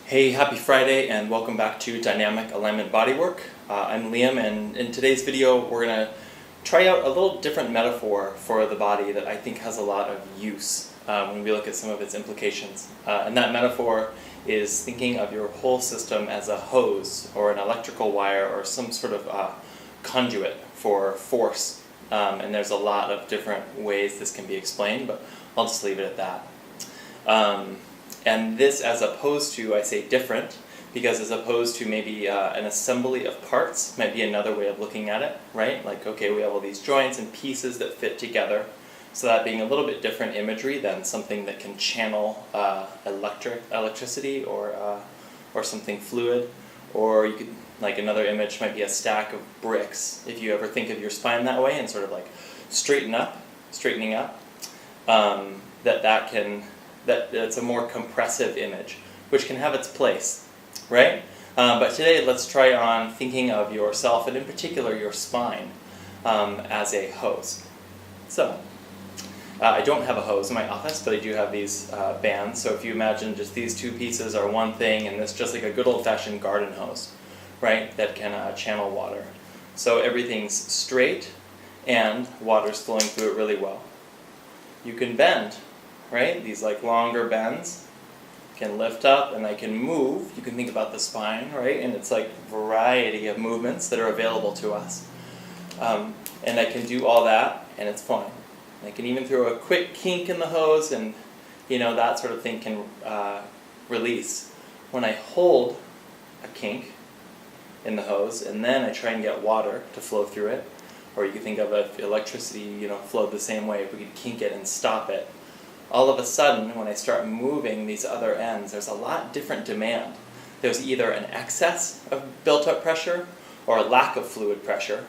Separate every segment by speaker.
Speaker 1: Hey, happy Friday and welcome back to Dynamic Alignment Bodywork. I'm Liam, and in today's video we're going to try out a little different metaphor for the body that I think has a lot of use when we look at some of its implications. And that metaphor is thinking of your whole system as a hose or an electrical wire or some sort of conduit for force. And there's a lot of different ways this can be explained, but I'll just leave it at that. And this as opposed to, I say different, because as opposed to maybe an assembly of parts might be another way of looking at it, right? Like, okay, we have all these joints and pieces that fit together, so that being a little bit different imagery than something that can channel electricity or something fluid. Or you could, like another image might be a stack of bricks, if you ever think of your spine that way and sort of like straightening up, that's a more compressive image, which can have its place, right? But today let's try on thinking of yourself, and in particular your spine, as a hose. So, I don't have a hose in my office, but I do have these bands. So if you imagine just these two pieces are one thing, and it's just like a good old-fashioned garden hose, right, that can channel water. So everything's straight, and water's flowing through it really well. You can bend, right? These like longer bends can lift up and I can move. You can think about the spine, right? And it's like a variety of movements that are available to us. And I can do all that and it's fine. I can even throw a quick kink in the hose and that sort of thing can release. When I hold a kink in the hose and then I try and get water to flow through it, or you can think of if electricity flowed the same way, if we could kink it and stop it, all of a sudden, when I start moving these other ends, there's a lot different demand. There's either an excess of built-up pressure or a lack of fluid pressure,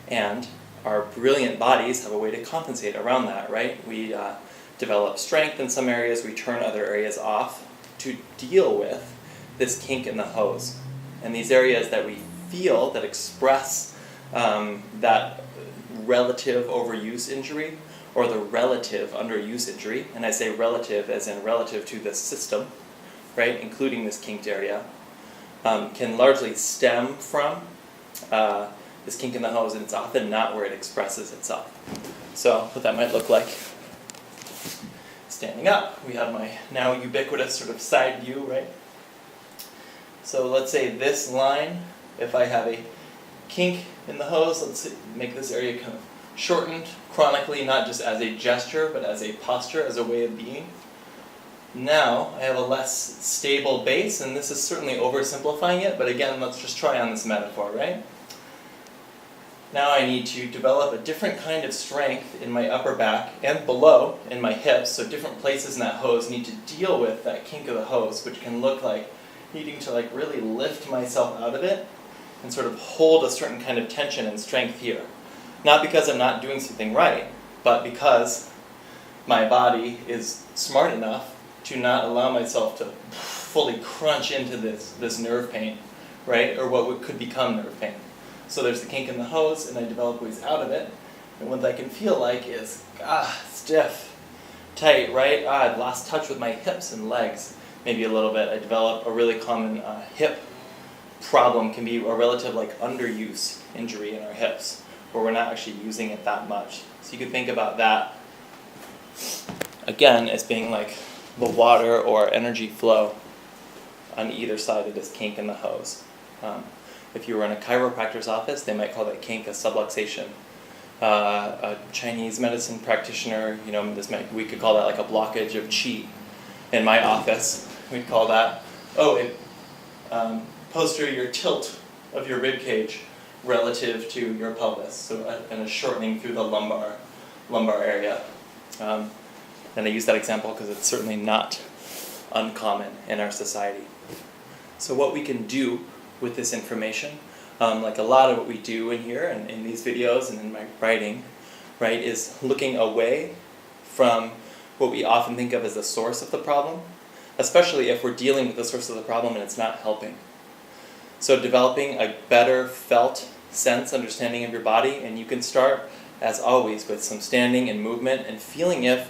Speaker 1: and our brilliant bodies have a way to compensate around that, right? We develop strength in some areas, we turn other areas off to deal with this kink in the hose. And these areas that we feel that express that relative overuse injury, or the relative underuse injury, and I say relative as in relative to the system, right, including this kinked area, can largely stem from this kink in the hose, and it's often not where it expresses itself. So what that might look like, standing up, we have my now ubiquitous sort of side view, right? So let's say this line, if I have a kink in the hose, let's make this area kind of shortened chronically, not just as a gesture, but as a posture, as a way of being. Now, I have a less stable base, and this is certainly oversimplifying it, but again, let's just try on this metaphor, right? Now I need to develop a different kind of strength in my upper back and below in my hips, so different places in that hose need to deal with that kink of the hose, which can look like needing to like really lift myself out of it and sort of hold a certain kind of tension and strength here. Not because I'm not doing something right, but because my body is smart enough to not allow myself to fully crunch into this nerve pain, right? Or what could become nerve pain. So there's the kink in the hose, and I develop ways out of it. And what that can feel like is, stiff, tight, right? I've lost touch with my hips and legs, maybe a little bit. I develop a really common hip problem, can be a relative like underuse injury in our hips, where we're not actually using it that much. So you could think about that, again, as being like the water or energy flow on either side of this kink in the hose. If you were in a chiropractor's office, they might call that kink a subluxation. A Chinese medicine practitioner, we could call that like a blockage of qi. In my office, we'd call that, posterior tilt of your rib cage relative to your pelvis, so and a shortening through the lumbar area. And I use that example because it's certainly not uncommon in our society. So what we can do with this information, like a lot of what we do in here and in these videos and in my writing, right, is looking away from what we often think of as the source of the problem, especially if we're dealing with the source of the problem and it's not helping. So developing a better felt sense, understanding of your body, and you can start, as always, with some standing and movement and feeling if,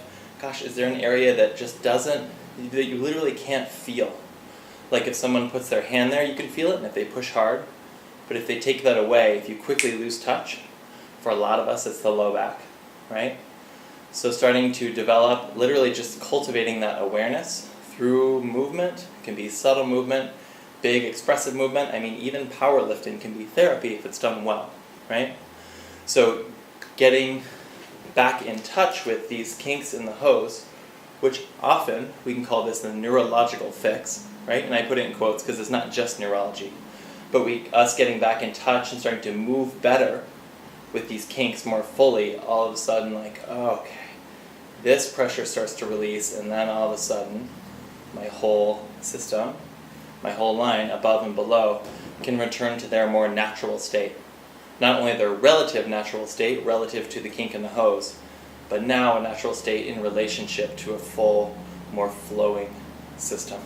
Speaker 1: is there an area that just doesn't, that you literally can't feel? Like if someone puts their hand there, you can feel it, and if they push hard. But if they take that away, if you quickly lose touch, for a lot of us, it's the low back, right? So starting to develop, literally just cultivating that awareness through movement. It can be subtle movement, big expressive movement. I mean, even powerlifting can be therapy if it's done well, right? So getting back in touch with these kinks in the hose, which often we can call this the neurological fix, right? And I put it in quotes because it's not just neurology. But us getting back in touch and starting to move better with these kinks more fully, all of a sudden like, oh, okay, this pressure starts to release, and then all of a sudden my whole system, my whole line above and below can return to their more natural state. Not only their relative natural state relative to the kink in the hose, but now a natural state in relationship to a full, more flowing system.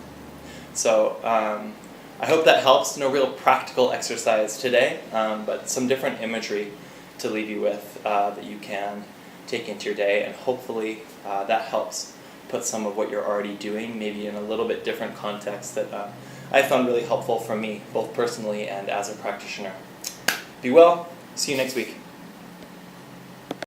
Speaker 1: So I hope that helps. No real practical exercise today, but some different imagery to leave you with that you can take into your day, and hopefully that helps put some of what you're already doing maybe in a little bit different context that I found really helpful for me, both personally and as a practitioner. Be well. See you next week.